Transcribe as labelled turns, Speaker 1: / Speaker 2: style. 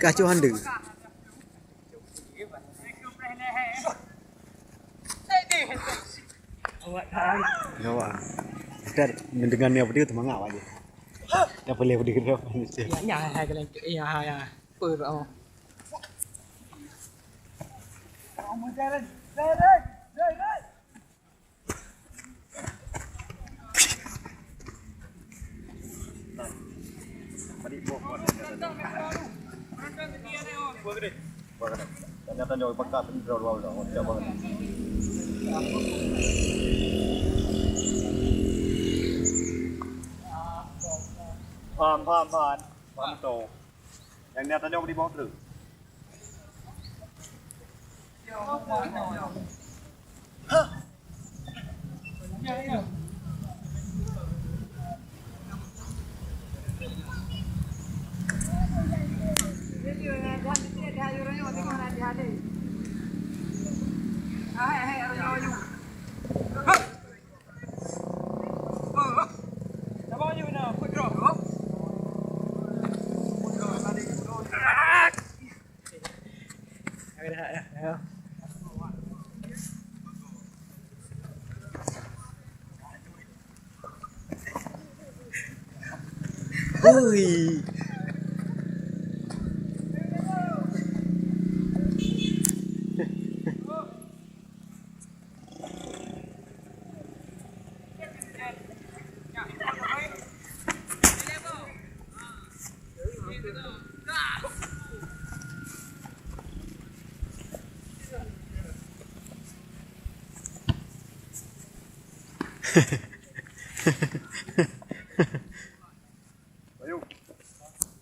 Speaker 1: Kacau handa. Awak. Kita mendengar ni apa dia tu mangap aja. Dah boleh bergerak manusia.
Speaker 2: Ya, hai cái này ya. Pơ rồi.
Speaker 3: Ternyata jauh pekat ini draw coba. Paham tu. Yang ni tanya di bawah tu.
Speaker 1: Ui. Hehehe